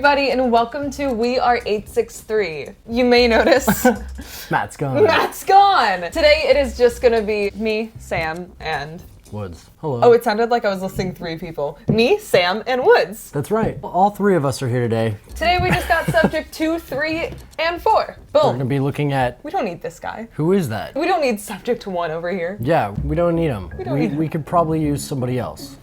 everybody, and welcome to We Are 863. You may notice Matt's gone. Matt's gone! Today it is just gonna be me, Sam, and Woods. Hello. oh, it sounded like I was listing three people. Me, Sam, and Woods. That's right. All three of us are here today. Today we just got subject 2, 3, and 4. We're Boom. gonna be looking at, We don't need this guy. who is that? We don't need subject 1 over here. Yeah, we don't need him. We don't need him. We could probably use somebody else.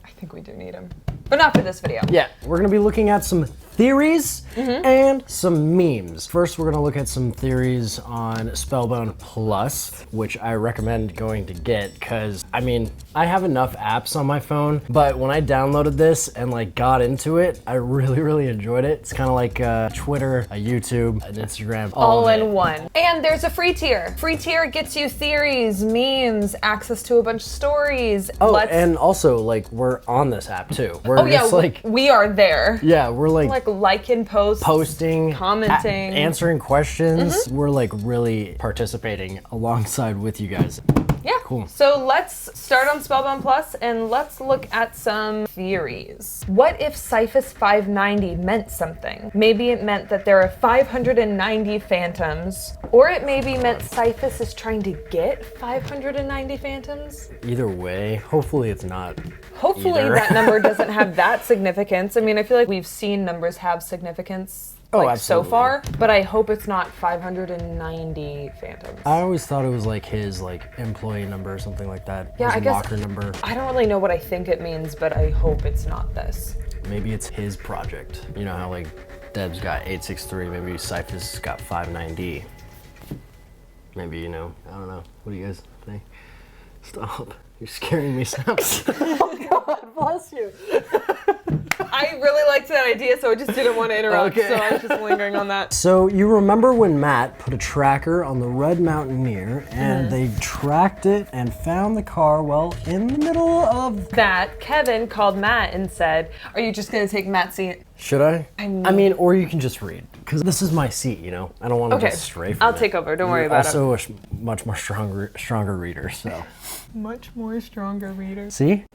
I think we do need him. But not for this video. Yeah, we're gonna be looking at some theories and some memes. First, we're gonna look at some theories on Spellbound Plus, which I recommend going to get because, I mean, I have enough apps on my phone, but when I downloaded this and like got into it, I really enjoyed it. It's kind of like Twitter, a YouTube, an Instagram, all in one. And there's a free tier. Free tier gets you theories, memes, access to a bunch of stories. Oh, and also like we're on this app too. We're Oh yeah, just, like, we are there. yeah, we're like Liking posts, posting, commenting, answering questions. We're like really participating alongside with you guys. Yeah. Cool. So let's start on Spellbound Plus and let's look at some theories. What if Syphus 590 meant something? Maybe it meant that there are 590 phantoms, or it maybe meant Syphus is trying to get 590 phantoms. Either way, hopefully it's not. Hopefully either. that number doesn't have that significance. I mean, I feel like we've seen numbers have significance so absolutely. far, but I hope it's not 590 phantoms. I always thought it was like his like employee number or something like that. Yeah, his I guess locker number. I don't really know what I think it means, but I hope it's not this. Maybe it's his project. You know how like Deb's got 863, maybe Syphus got 590. Maybe, you know, I don't know. What do you guys think? Stop. You're scaring me, Sam. Oh God, bless you. I really liked that idea, so I just didn't want to interrupt, Okay. so I was just lingering on that. So you remember when Matt put a tracker on the Red Mountaineer and they tracked it and found the car, well, in the middle of... That Kevin called Matt and said, "Are you just going to take Matt's seat?" Should I? I mean- I mean, or you can just read, because this is my seat, you know? I don't want to Okay, just stray from I'll it. take over, don't worry You're about it. also a much more stronger reader, so... Much more stronger reader. See?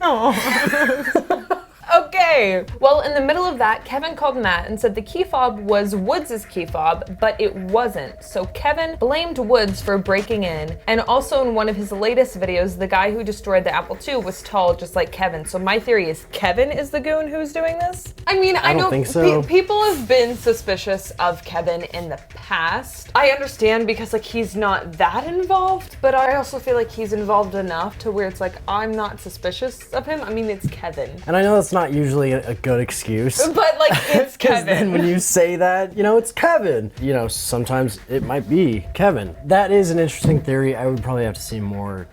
Okay, well, in the middle of that, Kevin called Matt and said the key fob was Woods' key fob, but it wasn't. So Kevin blamed Woods for breaking in, and also in one of his latest videos, the guy who destroyed the Apple II was tall just like Kevin. So my theory is Kevin is the goon who's doing this? I mean, I don't know think so. People have been suspicious of Kevin in the past. I understand because like he's not that involved, but I also feel like he's involved enough to where it's like, I'm not suspicious of him. I mean, it's Kevin. And I know that's not usually a good excuse. But like, it's Because Kevin. then when you say that, you know, it's Kevin. You know, sometimes it might be Kevin. That is an interesting theory. I would probably have to see more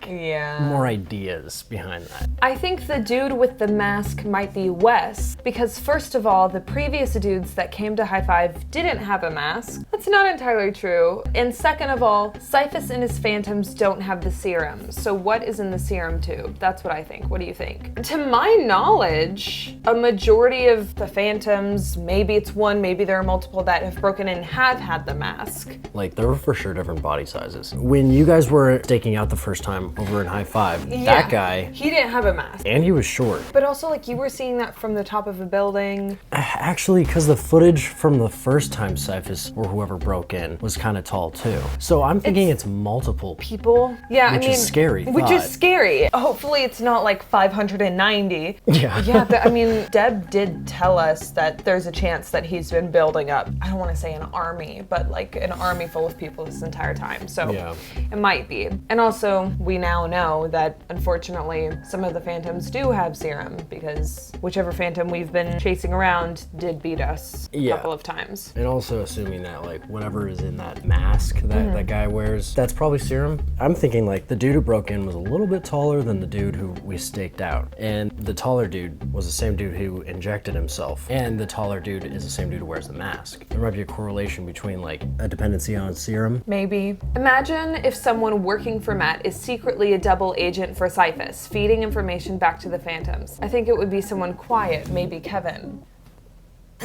ideas behind that. I think the dude with the mask might be Wes, because first of all, the previous dudes that came to High Five didn't have a mask. That's not entirely true. And second of all, Syphus and his phantoms don't have the serum. So what is in the serum tube? That's what I think. What do you think? To my knowledge, a majority of the phantoms, maybe it's one, maybe there are multiple that have broken in, have had the mask. Like, there were for sure different body sizes. When you guys were staking out the first time over in High Five, that guy, he didn't have a mask. and he was short. But also, like, you were seeing that from the top of a building. Actually, because the footage from the first time Syphus or whoever broke in was kind of tall too. So I'm thinking it's multiple People. Yeah, Which I mean, is scary Which thought. is scary. Hopefully it's not like 590. Yeah. Yeah, but I mean, Deb did tell us that there's a chance that he's been building up, I don't want to say an army, but like an army full of people this entire time. So Yeah. it might be. And also, we now know that unfortunately some of the phantoms do have serum because whichever phantom we've been chasing around did beat us a couple of times. And also assuming that like whatever is in that mask that that guy wears, that's probably serum. I'm thinking like the dude who broke in was a little bit taller than the dude who we staked out. And the taller dude was the same dude who injected himself. And the taller dude is the same dude who wears the mask. There might be a correlation between like a dependency on serum. Maybe. Imagine if someone working for Matt is secretly a double agent for Syphus, feeding information back to the phantoms. I think it would be someone quiet, maybe Kevin.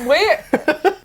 Wait!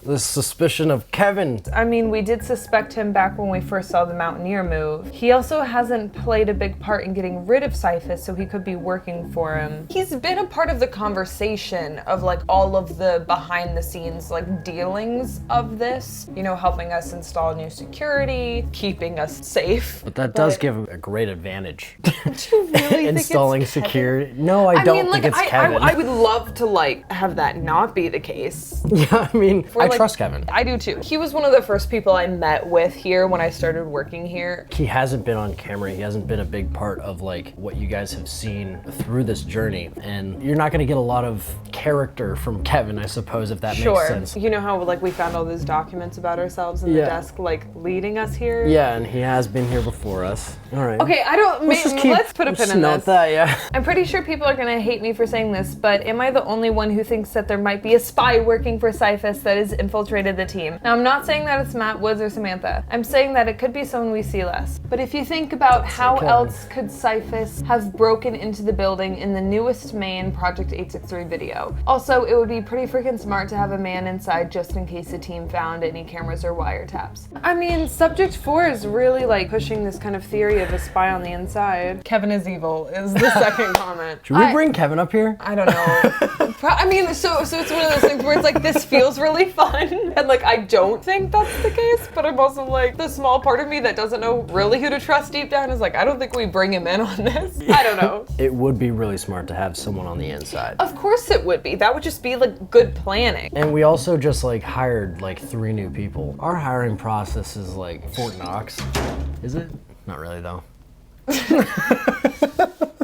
this suspicion of Kevin. I mean, we did suspect him back when we first saw the Mountaineer move. He also hasn't played a big part in getting rid of Syphus, so he could be working for him. He's been a part of the conversation of like all of the behind the scenes like dealings of this, you know, helping us install new security, keeping us safe. But that does give him a great advantage. Do you really think installing it's Kevin? security. No, I don't mean, like, think it's Kevin. I would love to like have that not be the case. Yeah, I mean, I like, trust Kevin. I do too. He was one of the first people I met with here when I started working here. He hasn't been on camera. He hasn't been a big part of like what you guys have seen through this journey. And you're not going to get a lot of character from Kevin, I suppose, if that makes sense. You know how like we found all those documents about ourselves in the desk, like leading us here? Yeah, and he has been here before us. All right. Okay, let's put a pin in this. That, yeah. I'm pretty sure people are gonna hate me for saying this, but am I the only one who thinks that there might be a spy working for Syphus that has infiltrated the team? Now, I'm not saying that it's Matt, Woods, or Samantha. I'm saying that it could be someone we see less. But if you think about how else could Syphus have broken into the building in the newest main Project 863 video? Also, it would be pretty freaking smart to have a man inside just in case the team found any cameras or wiretaps. I mean, Subject 4 is really like pushing this kind of theory of a spy on the inside. Kevin is evil is the second comment. Should we bring Kevin up here? I don't know. I mean, so it's one of those things where it's like, this feels really fun. And like, I don't think that's the case, but I'm also like, the small part of me that doesn't know really who to trust deep down is like, I don't think we bring him in on this. I don't know. It would be really smart to have someone on the inside. Of course it would be. That would just be like good planning. And we also just like hired like 3 new people. Our hiring process is like Fort Knox. Is it? Not really though.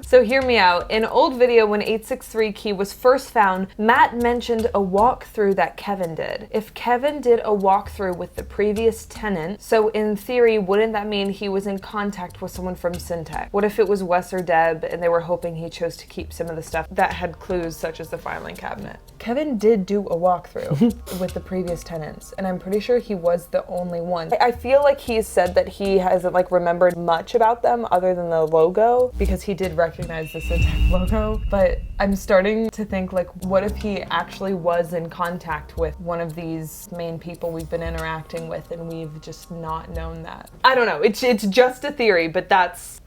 So hear me out. In an old video when 863 key was first found, Matt mentioned a walkthrough that Kevin did. If Kevin did a walkthrough with the previous tenant, so in theory, wouldn't that mean he was in contact with someone from Syntec? What if it was Wes or Deb and they were hoping he chose to keep some of the stuff that had clues such as the filing cabinet? Kevin did do a walkthrough with the previous tenants, and I'm pretty sure he was the only one. I feel like he's said that he hasn't like remembered much about them other than the logo, because he did recognize the Syntec logo, but I'm starting to think like, what if he actually was in contact with one of these main people we've been interacting with and we've just not known that? I don't know, it's just a theory, but that's,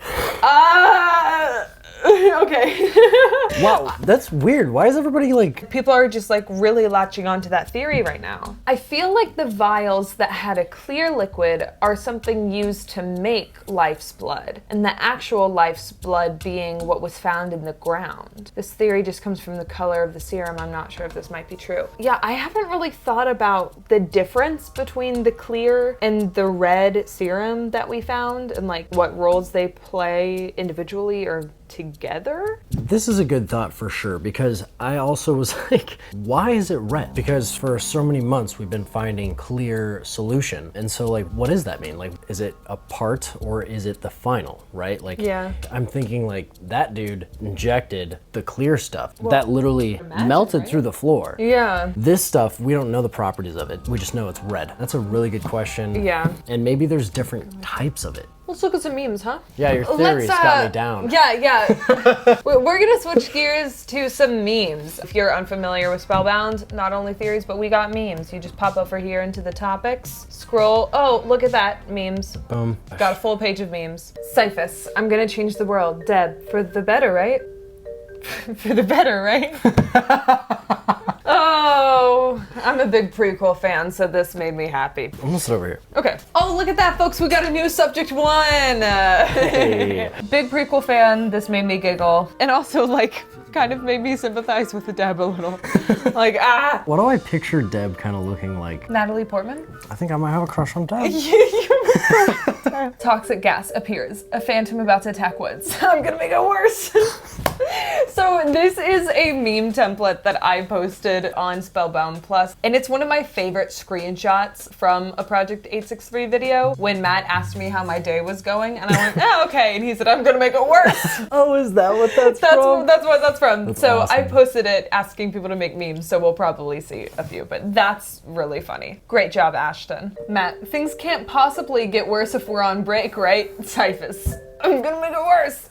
okay. Wow, that's weird. Why is everybody like... People are just like really latching onto that theory right now. I feel like the vials that had a clear liquid are something used to make life's blood, and the actual life's blood being what was found in the ground. This theory just comes from the color of the serum. I'm not sure if this might be true. Yeah, I haven't really thought about the difference between the clear and the red serum that we found and like what roles they play individually or together. This is a good thought for sure, because I also was like, why is it red? Because for so many months we've been finding clear solution, and so like, what does that mean? Like, is it a part or is it the final, right? Like, yeah. I'm thinking like that dude injected the clear stuff that literally melted through the floor. Yeah. This stuff, we don't know the properties of it. We just know it's red. That's a really good question. Yeah. And maybe there's different types of it. Let's look at some memes, huh? Yeah, your theories got me down. Yeah. We're gonna switch gears to some memes. If you're unfamiliar with Spellbound, not only theories, but we got memes. You just pop over here into the topics, scroll. Oh, look at that, memes. Boom. Got a full page of memes. Syphus, I'm gonna change the world. Deb, for the better, right? For the better, right? Oh, I'm a big prequel fan, so this made me happy. I'm gonna sit over here. Okay. Oh, look at that, folks. We got a new subject 1. Hey. Big prequel fan. This made me giggle. And also, like, kind of made me sympathize with the Deb a little. Like, What do I picture Deb kind of looking like? Natalie Portman? I think I might have a crush on Deb. Toxic gas appears. A phantom about to attack Woods. I'm gonna make it worse. So this is a meme template that I posted on Spellbound Plus, and it's one of my favorite screenshots from a Project 863 video when Matt asked me how my day was going, and I went, oh, okay, and he said, I'm gonna make it worse. Oh, is that what that's from? That's what that's from. That's so awesome. I posted it asking people to make memes, so we'll probably see a few, but that's really funny. Great job, Ashton. Matt, things can't possibly get worse if we're on break, right? Syphus, I'm gonna make it worse.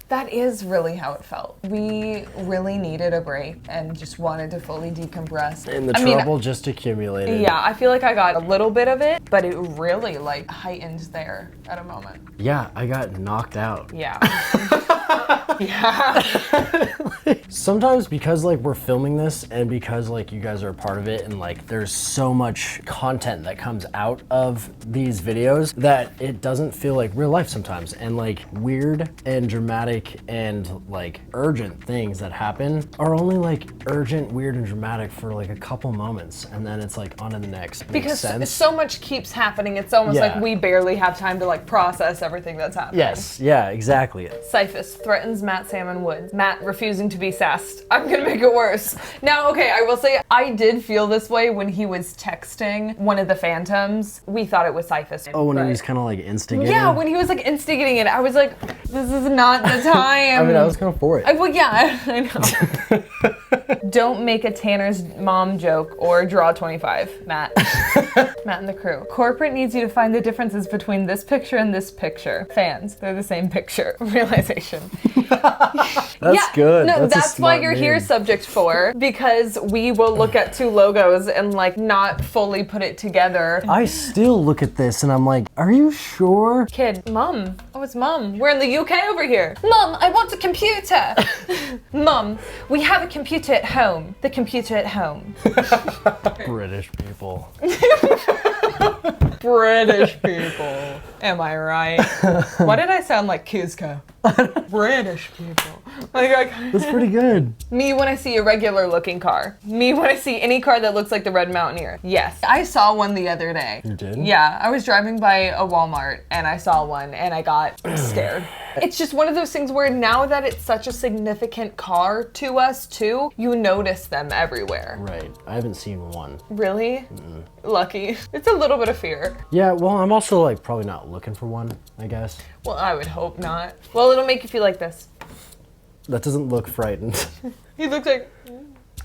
That is really how it felt. We really needed a break and just wanted to fully decompress. And the trouble just accumulated. Yeah, I feel like I got a little bit of it, but it really like heightened there at a moment. Yeah, I got knocked out. Yeah. Yeah. Sometimes because like we're filming this and because like you guys are a part of it and like there's so much content that comes out of these videos that it doesn't feel like real life sometimes, and like weird and dramatic and like urgent things that happen are only like urgent, weird, and dramatic for like a couple moments, and then it's like on to the next. Because Makes sense? so much keeps happening, it's almost like we barely have time to like process everything that's happening. Yes, yeah, exactly. Syphus threatens Matt, Sam, and Woods. Matt refusing to be sassed. I'm gonna make it worse. Now, okay, I will say I did feel this way when he was texting one of the phantoms. We thought it was Syphus. Oh, when he was kind of like instigating? Yeah, when he was like instigating it, I was like, this is not the time. I mean, I was kind of for it. Well, yeah, I know. Don't make a Tanner's mom joke or draw 25, Matt. Matt and the crew. Corporate needs you to find the differences between this picture and this picture. Fans, they're the same picture. Realization. That's good. No, that's why you're meme. here, Subject 4, because we will look at two logos and like not fully put it together. I still look at this and I'm like, are you sure? Kid, Mum. Oh, it's Mum. We're in the UK over here. Mum, I want a computer. Mum, we have a computer at home. The computer at home. British people. British people. Am I right? Why did I sound like Cusco? British people. That's pretty good. Me when I see a regular looking car. Me when I see any car that looks like the Red Mountaineer. Yes. I saw one the other day. You did? Yeah, I was driving by a Walmart and I saw one and I got scared. It's just one of those things where now that it's such a significant car to us too, you notice them everywhere. Right. I haven't seen one. Really? Lucky. It's a little bit of fear. Yeah, well, I'm also like probably not looking for one, I guess. Well, I would hope not. Well, it'll make you feel like this. That doesn't look frightened. He looks like...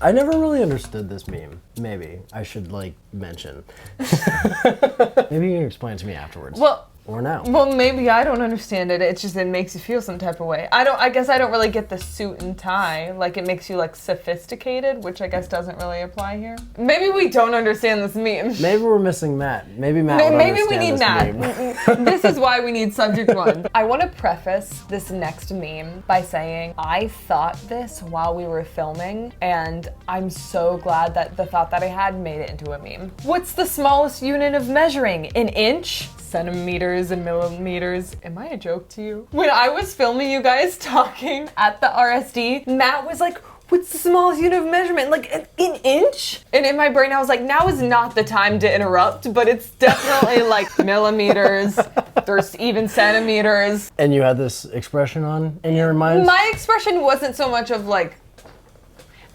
I never really understood this meme. Maybe I should like mention. Maybe you can explain it to me afterwards. Well... Or now. Well, maybe I don't understand it. It's just it makes you feel some type of way. I guess I don't really get the suit and tie. Like it makes you like sophisticated, which I guess doesn't really apply here. Maybe we don't understand this meme. Maybe we're missing Matt. Maybe Matt would Maybe we understand need this Matt. meme. This is why we need subject 1. I want to preface this next meme by saying I thought this while we were filming, and I'm so glad that the thought that I had made it into a meme. What's the smallest unit of measuring? An inch? Centimeters and millimeters. Am I a joke to you? When I was filming you guys talking at the RSD, Matt was like, what's the smallest unit of measurement? Like an inch? And in my brain, I was like, now is not the time to interrupt, but it's definitely like millimeters. There's even centimeters. And you had this expression on in your mind? My expression wasn't so much of like,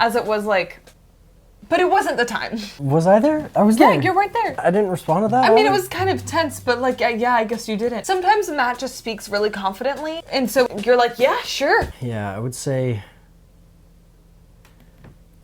as it was like, but it wasn't the time. Was I there? I was there. Yeah, you're right there. I didn't respond to that? I mean, it was kind of tense, but like, yeah, I guess you didn't. Sometimes Matt just speaks really confidently, and so you're like, yeah, sure. Yeah, I would say...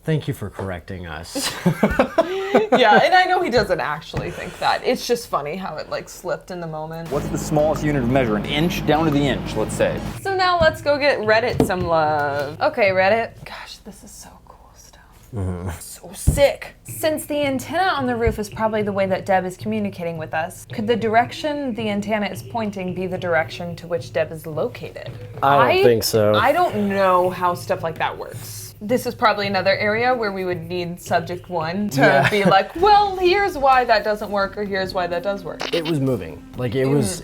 Thank you for correcting us. Yeah, and I know he doesn't actually think that. It's just funny how it like slipped in the moment. What's the smallest unit of measure? An inch? Down to the inch, let's say. So now let's go get Reddit some love. Okay, Reddit. Gosh, this is so cool stuff. So sick. Since the antenna on the roof is probably the way that Deb is communicating with us, could the direction the antenna is pointing be the direction to which Deb is located? I don't think so. I don't know how stuff like that works. This is probably another area where we would need subject 1 to be like, well, here's why that doesn't work, or here's why that does work. It was moving. Like it was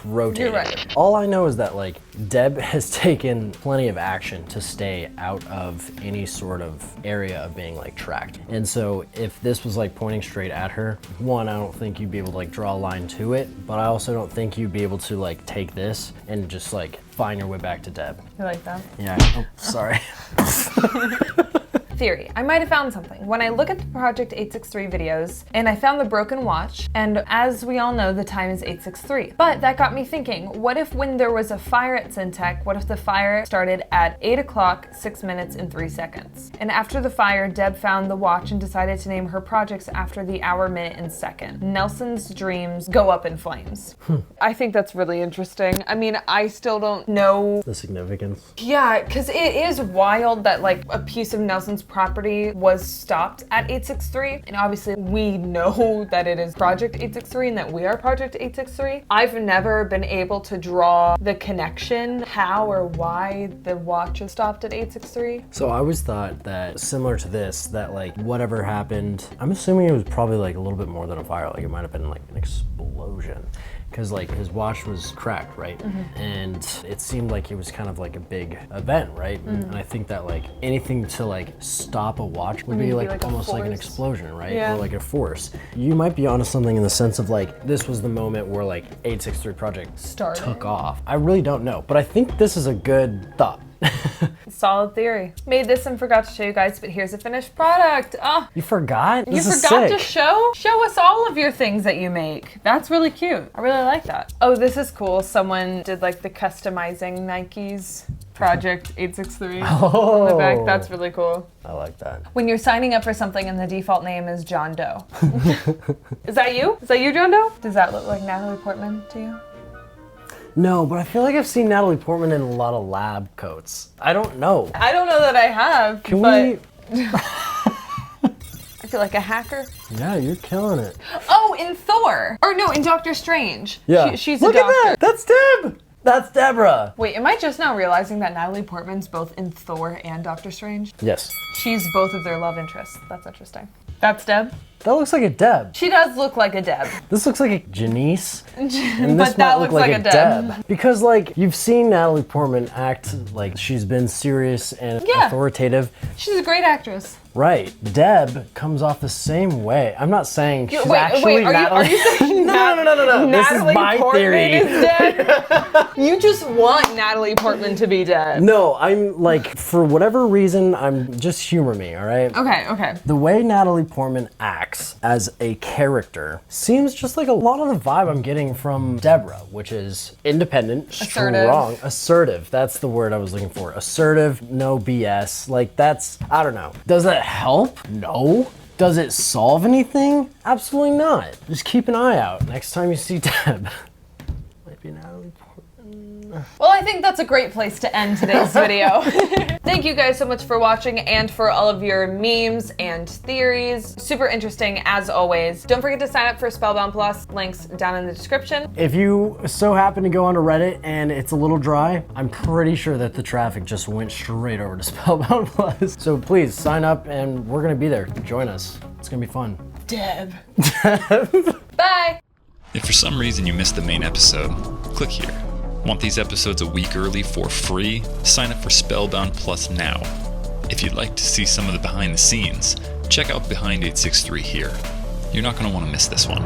rotating. You're right. All I know is that like Deb has taken plenty of action to stay out of any sort of area of being like tracked. And so if this was like pointing straight at her, one, I don't think you'd be able to like draw a line to it, but I also don't think you'd be able to like take this and just like find your way back to Deb. You like that? Yeah. Oh, sorry. Theory. I might have found something. When I look at the Project 863 videos, and I found the broken watch, and as we all know, the time is 863. But that got me thinking, what if when there was a fire at Syntec, what if the fire started at 8 o'clock, 6 minutes, and 3 seconds? And after the fire, Deb found the watch and decided to name her projects after the hour, minute, and second. Nelson's dreams go up in flames. I think that's really interesting. I mean, I still don't know The significance. yeah, because it is wild that like a piece of Nelson's property was stopped at 863, and obviously we know that it is Project 863 and that we are Project 863. I've never been able to draw the connection, how or why the watch was stopped at 863. So I always thought that similar to this, that like whatever happened, I'm assuming it was probably like a little bit more than a fire. Like it might have been like an explosion. Because like his watch was cracked, right? And it seemed like it was kind of like a big event, right? And I think that like anything to like stop a watch would be like a almost like an force. explosion, right? Yeah. Or like a force. You might be onto something in the sense of like this was the moment where like 863 Project Started. took off. I really don't know, but I think this is a good thought. Solid theory. Made this and forgot to show you guys, but here's a finished product. Oh, You forgot? you This is forgot to sick. show us all of your things that you make. That's really cute. I really like that. Oh, this is cool. Someone did like the customizing Nikes. Project 863 on the back. That's really cool. I like that. When you're signing up for something and the default name is John Doe. Is that you? Is that you, John Doe? Does that look like Natalie Portman to you? No, but I feel like I've seen Natalie Portman in a lot of lab coats. I don't know. I don't know that I have, Can but we? I feel like a hacker. Yeah, you're killing it. Oh, in Thor. Or no, in Doctor Strange. Yeah. She's Look a doctor. at that. That's Deb. That's Deborah. Wait, am I just now realizing that Natalie Portman's both in Thor and Doctor Strange? Yes. She's both of their love interests. That's interesting. That's Deb. That looks like a Deb. She does look like a Deb. This looks like a Janice. And this But that might look looks like like a a Deb. Because like you've seen Natalie Portman act like she's been serious and Yeah. authoritative. She's a great actress. Right. Deb comes off the same way. I'm not saying she's Wait, actually are Natalie. you saying No. This is Natalie my Portman theory. is dead? You just want Natalie Portman to be dead. No, I'm like, for whatever reason, I'm just humor me, all right? Okay. The way Natalie Portman acts as a character seems just like a lot of the vibe I'm getting from Deborah, which is independent, Assertive. strong, assertive. That's the word I was looking for. Assertive, no BS. Like that's, I don't know. Does that help? No. Does it solve anything? Absolutely not. Just keep an eye out next time you see Deb. Might be Natalie Portman. Well, I think that's a great place to end today's video. Thank you guys so much for watching and for all of your memes and theories. Super interesting as always. Don't forget to sign up for Spellbound Plus. Links down in the description. If you so happen to go onto Reddit and it's a little dry, I'm pretty sure that the traffic just went straight over to Spellbound Plus. So please sign up and we're gonna be there. Join us. It's gonna be fun. Deb. Bye. If for some reason you missed the main episode, click here. Want these episodes a week early for free? Sign up for Spellbound Plus now. If you'd like to see some of the behind the scenes, check out Behind 863 here. You're not going to want to miss this one.